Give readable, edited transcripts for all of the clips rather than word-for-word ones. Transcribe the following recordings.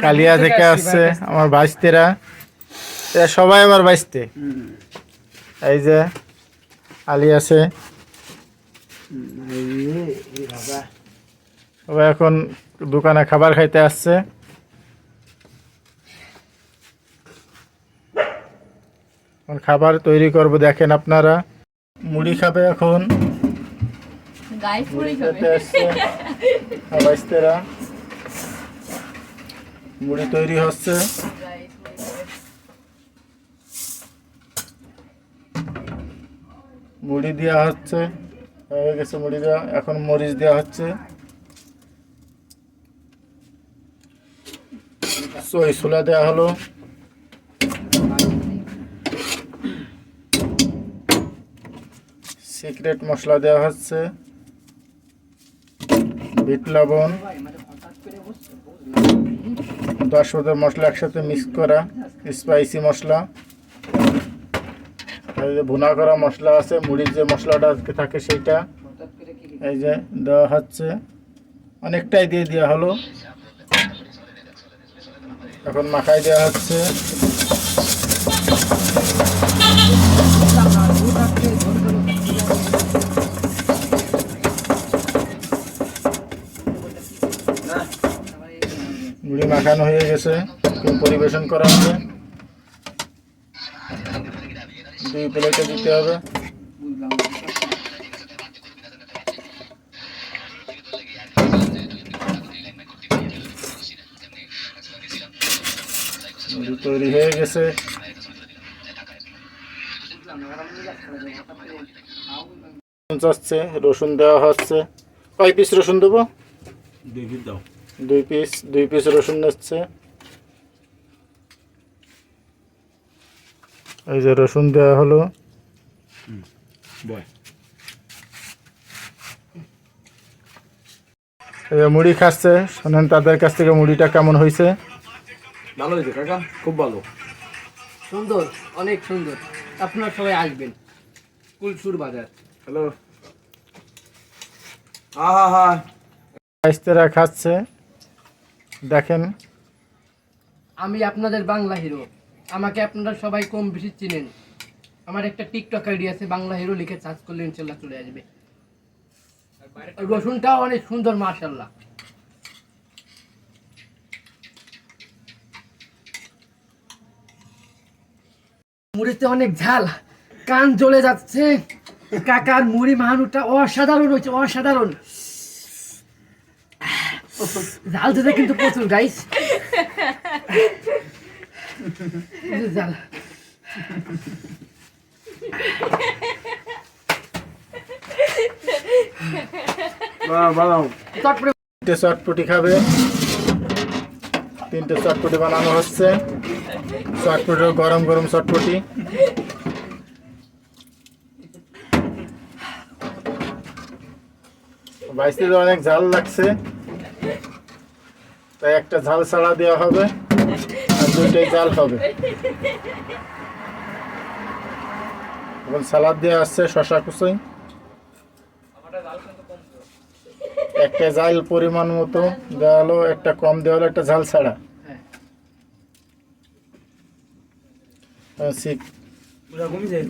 কালিয়া থেকে আসছে আমার ভাইস্তেরা, এরা সবাই আমার ভাইস্তে। এই যে আলী আছে, সবাই এখন দোকানে খাবার খাইতে আসছে। এখন খাবার তৈরি করব, দেখেন আপনারা। মুড়ি খাবে এখন, মুড়ি খেতে আসছে ভাইস্তেরা। মুড়ি তৈরি হচ্ছে, মুড়ি দেওয়া হচ্ছে, হয়ে গেছে মুড়ি দেওয়া। এখন মরিচ দেওয়া হচ্ছে, ছোলা দেওয়া হলো, সিক্রেট মশলা দেওয়া হচ্ছে, বিট লবণ, 10 মশলা একসাথে মিক্স করা স্পাইসি মশলা। এই যে ভুনা করা মশলা আছে, মুড়ির যে মশলাটা থাকে সেইটা এই যে দেওয়া হচ্ছে, অনেকটাই দিয়ে দেওয়া হলো। এখন মাখাই দেওয়া হচ্ছে। মুড়ি মাখানো হয়ে গেছে, পরিবেশন করা হবে। 2 প্লেটে দিতে হবে। মুড়ি তৈরি হয়ে গেছে। রসুন দেওয়া হচ্ছে। কয় পিস রসুন দেবো? 2 পিস দাও। 2 পিস রসুন নিচ্ছে। এই যে রসুন দেওয়া হলো। এই যে মুড়ি খাচ্ছে, শোনেন তাদের কাছ থেকে মুড়িটা কেমন হয়েছে। ভালো হয়েছে কাকা, খুব ভালো, সুন্দর, অনেক সুন্দর। আপনারা সবাই আসবেন কুলসুর বাজার। হ্যালো। আহা, ভাইস্তেরা খাচ্ছে, দেখেন। আমি আপনাদের বাংলা হিরো, আমাকে আপনারা সবাই কম বেশি চিনেন। আমার একটা টিকটক আইডি আছে, বাংলা হিরো লিখে সার্চ করলে ইনশাল্লাহ চলে আসবে। রসুনটাও অনেক সুন্দর, মাশাআল্লাহ। মুড়িতে অনেক ঝাল, কান জ্বলে যাচ্ছে। কাকার মুড়ি মাহানুটা অসাধারণ হয়েছে, অসাধারণ। ঝাল দিতে কিন্তু প্রচুর গাইস, ঝাল। চটপটি খাবে, 3টে চটপটি বানানো হচ্ছে। চটপটি গরম গরম চটপটি। বাইসে অনেক ঝাল লাগছে, তাই একটা ঝাল ছাড়া দেওয়া হবে, আর 2টাই ঝাল হবে। এখন সালাদ দেওয়া আসছে, শশা কুচি। একটা ঝাল পরিমাণ মতো দেওয়া হলো, একটা কম দেওয়া হলো, একটা ঝাল ছাড়া।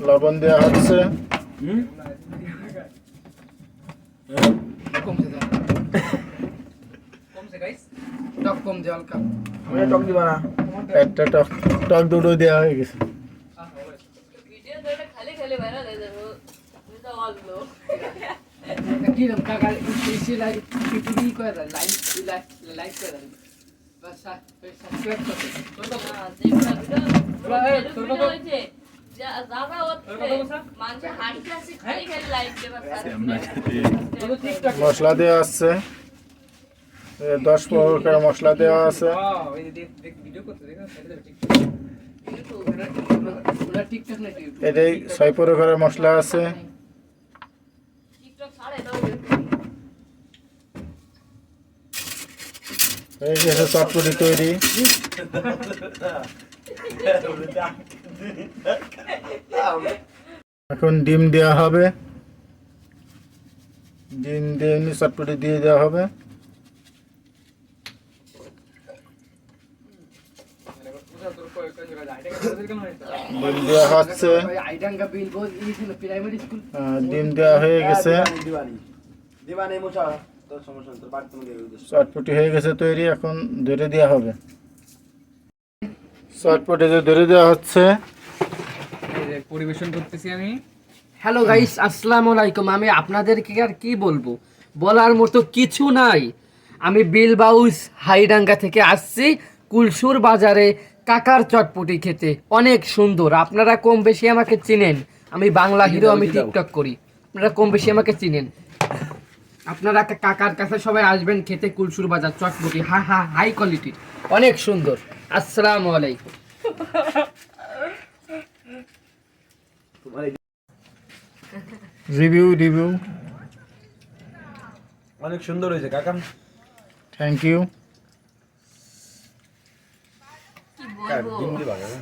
লবণ দেওয়া হচ্ছে। একটা টক দুটো দেওয়া হয়ে গেছে। মশলা দেওয়া আছে, 10 প্রকার মশলা দেওয়া আছে। এটাই 6 প্রকারের মশলা আছে। এই যে চটপটি তৈরি। এখন ডিম দেওয়া হবে, ডিম দিয়ে চটপটি দিয়ে দেওয়া হবে। ডিম দেওয়া হচ্ছে, আইডাঙ্গা বিল বল ইছিল প্রাইমারি স্কুল। ডিম দেওয়া হয়ে গেছে, দিবানি দিবানি মোছা তোর সমস্যা নেই, তোর বাড়ি তুমি দিয়ে দিস। চটপটি হয়ে গেছে তৈরি, এখন ধরে দেওয়া হবে। চটপটি যে ধরে দেওয়া হচ্ছে, পরিবেশন করতেছি আমি। হ্যালো গাইস, আসসালামু আলাইকুম। আমি আপনাদেরকে আর কি বলবো, বলার মতো কিছু নাই। আমি বিলবাউস হাইডাঙ্গা থেকে আসছি কুলসুর বাজারে কাকার চটপটি খেতে, অনেক সুন্দর। আপনারা কম বেশি আমাকে চিনেন, আমি বাংলা হিরো, আমি টিকটক করি, আপনারা কম বেশি আমাকে চিনেন। আপনারা কাকার কাছে সবাই আসবেন খেতে, কুলসুর বাজার চটপটি হাই কোয়ালিটির, অনেক সুন্দর। আসসালামু আলাইকুম। রিভিউ অনেক সুন্দর হয়েছে কাকা। Thank you. ডিম দিবা কাকা।